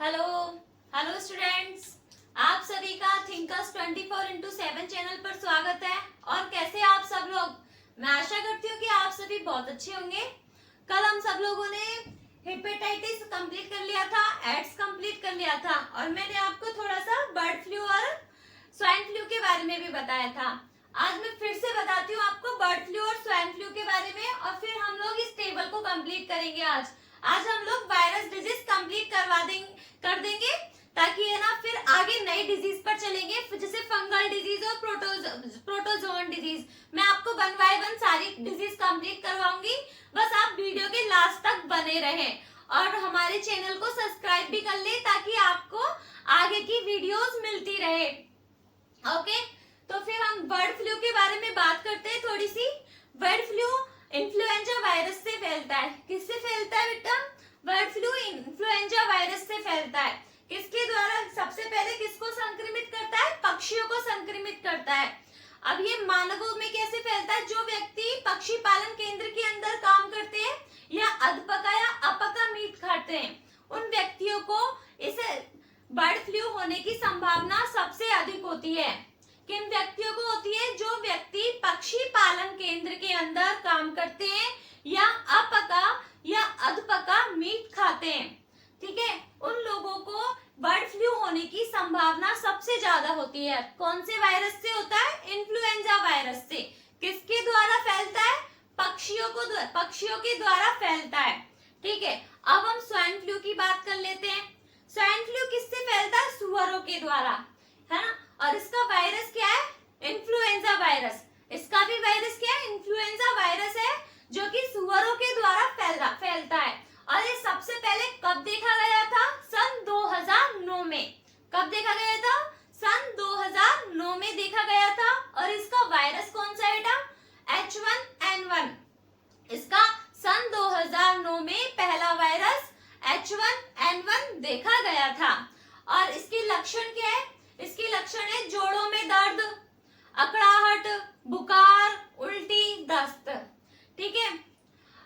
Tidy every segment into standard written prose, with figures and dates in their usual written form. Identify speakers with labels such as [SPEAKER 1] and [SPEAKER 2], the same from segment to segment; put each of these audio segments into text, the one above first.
[SPEAKER 1] Hello hello students, आप सभी का थिंकर्स 24x7 चैनल पर स्वागत है। और कैसे आप सब लोग? मैं आशा करती हूँ कि आप सभी बहुत अच्छे होंगे। कल हम सब लोगों ने हेपेटाइटिस कंप्लीट कर लिया था, एड्स कंप्लीट कर लिया था और मैंने आपको थोड़ा सा बर्ड फ्लू और स्वाइन फ्लू के बारे में भी बताया था। आज मैं फिर से बताती हूँ आपको बर्ड फ्लू और स्वाइन फ्लू के बारे में और फिर हम लोग इस टेबल को कंप्लीट करेंगे। आज हम लोग वायरस डिजीज कंप्लीट कर देंगे ताकि है ना फिर आगे नई डिजीज पर चलेंगे, जैसे फंगल डिजीज और प्रोटोजोन डिजीज। मैं आपको 1 बाय 1 सारी डिजीज कंप्लीट करवाऊंगी, बस आप वीडियो के लास्ट तक बने रहें और हमारे चैनल को सब्सक्राइब भी कर ले ताकि आपको आगे की वीडियोस मिलती रहे। ओके, तो फिर हम बर्ड फ्लू के बारे में बात करते हैं थोड़ी सी। बर्ड फ्लू इन्फ्लुएंजा वायरस से फैलता है। किससे फैलता है बेटा? बर्ड फ्लू इन्फ्लुएंजा वायरस से फैलता है। किसके द्वारा? सबसे पहले किसको संक्रमित करता है? पक्षियों को संक्रमित करता है। अब ये मानवों में कैसे फैलता है? जो व्यक्ति पक्षी पालन केंद्र के अंदर काम करते हैं या अधपका या अपका मीट खाते हैं, उन व्यक्तियों को इस बर्ड फ्लू होने की संभावना सबसे अधिक होती है। किन व्यक्तियों को होती है? जो व्यक्ति पक्षी पालन केंद्र के अंदर काम करते हैं या अपका या अधपका मीट खाते हैं, ठीक है, उन लोगों को बर्ड फ्लू होने की संभावना सबसे ज्यादा होती है। कौन से वायरस से होता है? इन्फ्लुएंजा वायरस से। किसके द्वारा फैलता है? पक्षियों के द्वारा फैलता है, ठीक है। अब हम स्वाइन फ्लू की बात कर लेते हैं। स्वाइन फ्लू किससे फैलता है? सुअरों के द्वारा, है ना। और इसका वायरस क्या है? Influenza virus. इसका भी वायरस क्या है? इन्फ्लुएंजा वायरस है जो कि सुअरों के द्वारा फैलता है। और ये सबसे पहले कब देखा गया था? सन 2009 में। कब देखा गया था? सन 2009 में देखा गया था। और इसका वायरस कौन सा है बेटा? H1N1। इसका सन 2009 में पहला वायरस H1N1 देखा गया था। और इसके लक्षण क्या है? इसके लक्षण है जोड़ों में दर्द, अकड़ाहट, बुखार, उल्टी, दस्त, ठीक है।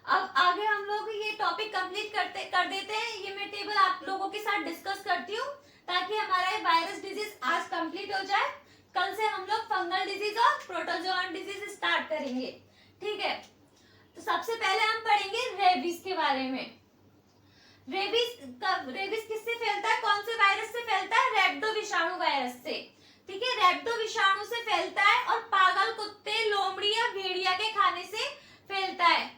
[SPEAKER 1] अब आगे हम लोग ये टॉपिक कंप्लीट कर देते हैं। ये मैं टेबल आप लोगों के साथ डिस्कस करती हूँ ताकि हमारा वायरस डिजीज आज कंप्लीट हो जाए। कल से हम लोग फंगल डिजीज और प्रोटोजोन डिजीज स्टार्ट करेंगे, ठीक है। तो सबसे पहले हम पढ़ेंगे रेबीज के बारे में। रेबीज किससे फैलता है? कौन से वायरस से फैलता है? रैबिडो विषाणु वायरस से, ठीक है। रैबिडो विषाणु से फैलता है और पागल कुत्ते, लोमड़ी या भेड़िया के खाने से फैलता है।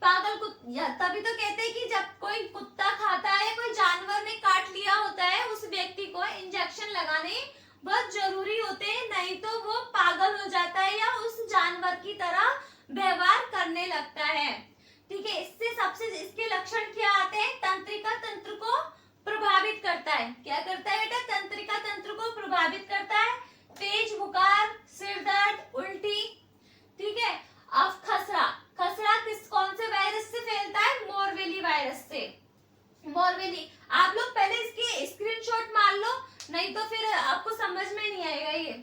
[SPEAKER 1] तभी तो कहते हैं कि जब कोई कुत्ता खाता है, कोई जानवर ने काट लिया होता है, उस व्यक्ति को इंजेक्शन लगाने बहुत जरूरी होते हैं, नहीं तो वो पागल हो जाता है या उस जानवर की तरह व्यवहार करने लगता है, ठीक है। इसके लक्षण क्या आते हैं? तंत्रिका तंत्र को प्रभावित करता है। क्या करता है बेटा? तंत्रिका तंत्र को प्रभावित करता है। तेज बुखार, सिर दर्द, उल्टी, ठीक है। अब खसरा कौन से वायरस से फैलता है? मोरवेली वायरस से। मोरवेली, आप लोग पहले इसकी स्क्रीनशॉट मार लो, नहीं तो फिर आपको समझ में नहीं आएगा ये।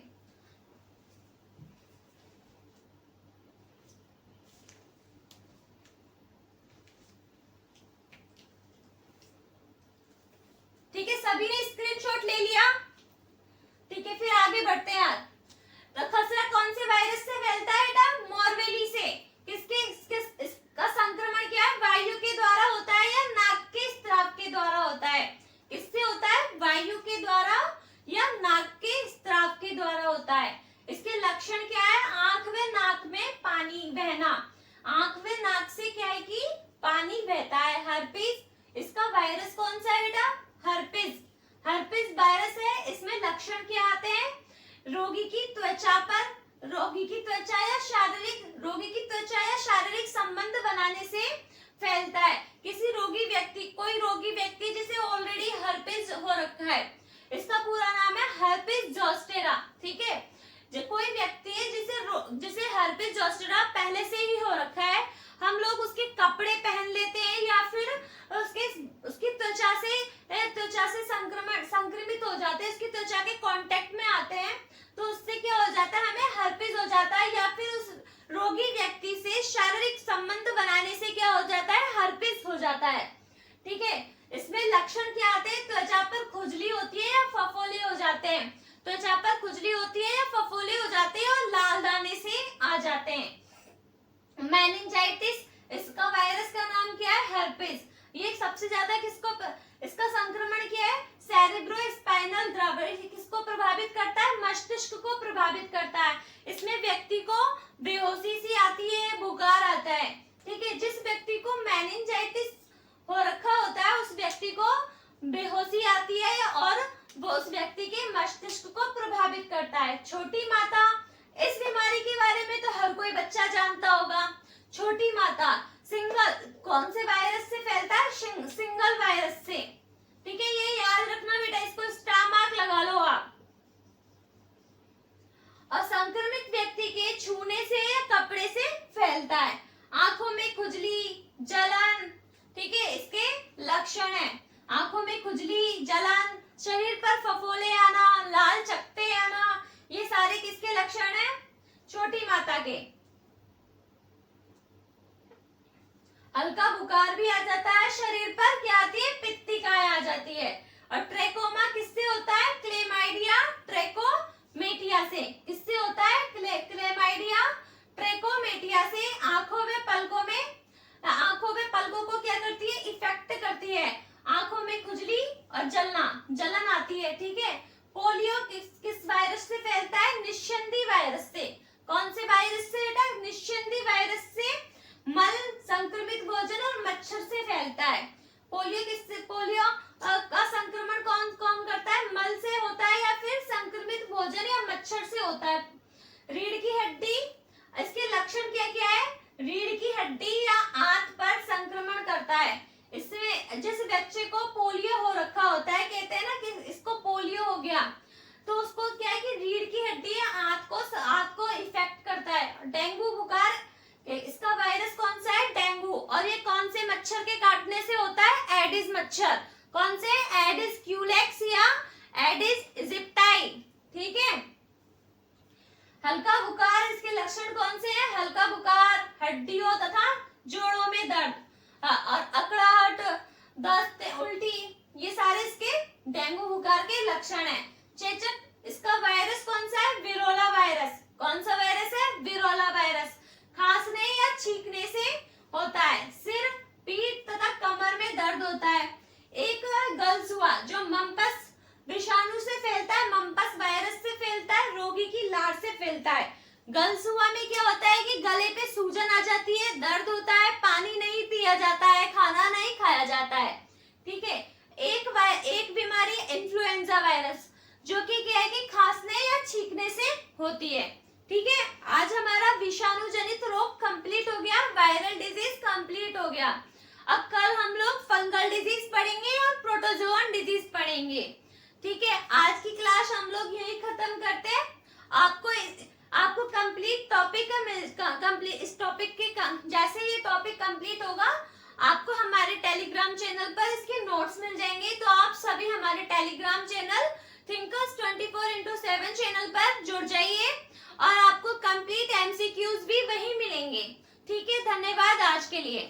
[SPEAKER 1] ठीक है, सभी ने स्क्रीनशॉट ले लिया, ठीक है। फिर आगे बढ़ते हैं। तो खसरा कौन से वायरस से फैलता है बेटा? मोरवेली से। इसका संक्रमण क्या है? वायु के द्वारा होता है या नाक के स्राव के द्वारा होता है? किससे होता है? वायु के द्वारा या नाक के स्राव के द्वारा होता है। इसके लक्षण क्या है? आंख व नाक में पानी बहना। आंख व नाक से क्या है कि पानी बहता है। हर्पीज, इसका वायरस कौन सा है बेटा? हर्पीज वायरस है। इसमें लक्षण क्या आते हैं? रोगी की त्वचा या शारीरिक संबंध बनाने से फैलता है। कोई रोगी व्यक्ति जिसे ऑलरेडी हर्पीज हो रखा है, इसका पूरा नाम है हर्पीज जोस्टेरा, ठीक है। कोई व्यक्ति है जिसे हर्पीज जोस्टेरा पहले से ही हो रखा है, हम लोग उसके कपड़े पहन लेते हैं या फिर उसकी त्वचा से संक्रमित हो जाते हैं, उसकी त्वचा के कांटेक्ट में आते हैं, तो उससे क्या हो जाता है? हमें हर्पीज हो जाता है। या फिर उस रोगी व्यक्ति से शारीरिक संबंध बनाने से क्या हो जाता है? हर्पीज हो जाता है, ठीक है। इसमें लक्षण क्या आते हैं? त्वचा पर होती है या फफोले हो जाते हैं और लाल दाने से आ जाते हैं। मेनिंजाइटिस, इसका वायरस का नाम क्या है? हेर्पेस। ये सबसे ज्यादा इसका संक्रमण क्या है? सेरेब्रोस्पाइनल द्रव्य। किसको प्रभावित करता है? मस्तिष्क को प्रभावित करता है। इसमें व्यक्ति को बेहोशी सी आती है, बुखार आता है। ठीक है, जिस व्यक्ति को मेनिंजाइटिस हो रखा होता है उस व्यक्ति को बेहोशी आती है और वो उस व्यक्ति के मस्तिष्क को प्रभावित करता है। छोटी माता, इस बीमारी के बारे में तो हर कोई बच्चा जानता होगा। छोटी माता कौन से वायरस से फैलता है? सिंगल वायरस से। ठीक है, ये याद रखना बेटा, इसको स्टार मार्क लगा लो आप। और संक्रमित व्यक्ति के छूने से या कपड़े से फैलता है। आंखों में खुजली, जलन, ठीक है, इसके लक्षण है। आंखों में खुजली, जलन, शरीर पर फफोले आना, लाल चकत्ते आना, ये सारे किसके लक्षण हैं? छोटी माता के। हल्का बुखार भी आ जाता है, शरीर पर क्या आती है? पित्तिकाएं आ जाती है। और ट्रेकोमा किससे होता है? क्लेमाइडिया ट्रेकोमेटिया से। किससे होता है? क्लेमाइडिया ट्रेकोमेटिया से। आंखों में पलकों को क्या करती है? इफेक्ट करती है। आंखों में खुजली और जलन आती है। ठीक है, पोलियो किस वायरस से फैलता है? निस्संदी वायरस से। कौन से वायरस से बेटा? निस्संदी वायरस से। मल, संक्रमित भोजन और मच्छर से फैलता है। पोलियो का संक्रमण कौन करता है? मल से होता है या फिर संक्रमित भोजन या मच्छर से होता है। रीढ़ की हड्डी, इसके लक्षण क्या क्या है? रीढ़ की हड्डी या आंत पर संक्रमण करता है। इसमें जिस बच्चे को पोलियो हो रखा होता है, कहते हैं ना कि इसको पोलियो हो गया, तो उसको क्या है कि रीढ़ की हड्डी या आंत को इफेक्ट करता है। डेंगू बुखार, इसका वायरस कौन सा है? डेंगू। और ये कौन से मच्छर के काटने से होता है? एडिस मच्छर। कौन से? एडिस क्यूलेक्स या एडिस इजिप्टाई। ठीक है, हल्का बुखार, इसके लक्षण कौन से हैं? हल्का बुखार, हड्डियों तथा जोड़ों में दर्द, और अकड़ाहट, दस्त, उल्टी, ये सारे इसके डेंगू बुखार के लक्षण हैं। चेचक, इसका वायरस कौन सा है? विरोला वायरस। कौन सा वायरस है? विरोला वायरस। खांसने या छींकने से होता है। सिर, पीठ तथा कमर में दर्द होता है। एक गलसुआ जो मम्पस विषाणु से फैलता है, मम्पस वायरस से फैलता है, रोगी की लार से फैलता है। गलसुआ में क्या होता है कि गले पे सूजन आ जाती है, दर्द होता है, पानी नहीं पिया जाता है, खाना नहीं खाया जाता है। ठीक है, एक बीमारी इन्फ्लुएंजा वायरस, जो कि क्या है कि खांसने या छींकने से होती है। ठीक है, आज हमारा विषाणु जनित रोग कंप्लीट हो गया, वायरल डिजीज कंप्लीट हो गया। अब कल हम लोग फंगल डिजीज पढ़ेंगे और प्रोटोजोअन डिजीज पढ़ेंगे। ठीक है, आज की क्लास हम लोग यही खत्म करते हैं। आपको कंप्लीट टॉपिक इस टॉपिक के जैसे ये टॉपिक कंप्लीट होगा, आपको हमारे टेलीग्राम चैनल पर इसके नोट्स मिल जाएंगे। तो आप सभी हमारे टेलीग्राम चैनल थिंकर्स 24/7 चैनल पर जुड़ जाइए और आपको कंप्लीट एमसीक्यूज भी वही मिलेंगे। ठीक है, धन्यवाद आज के लिए।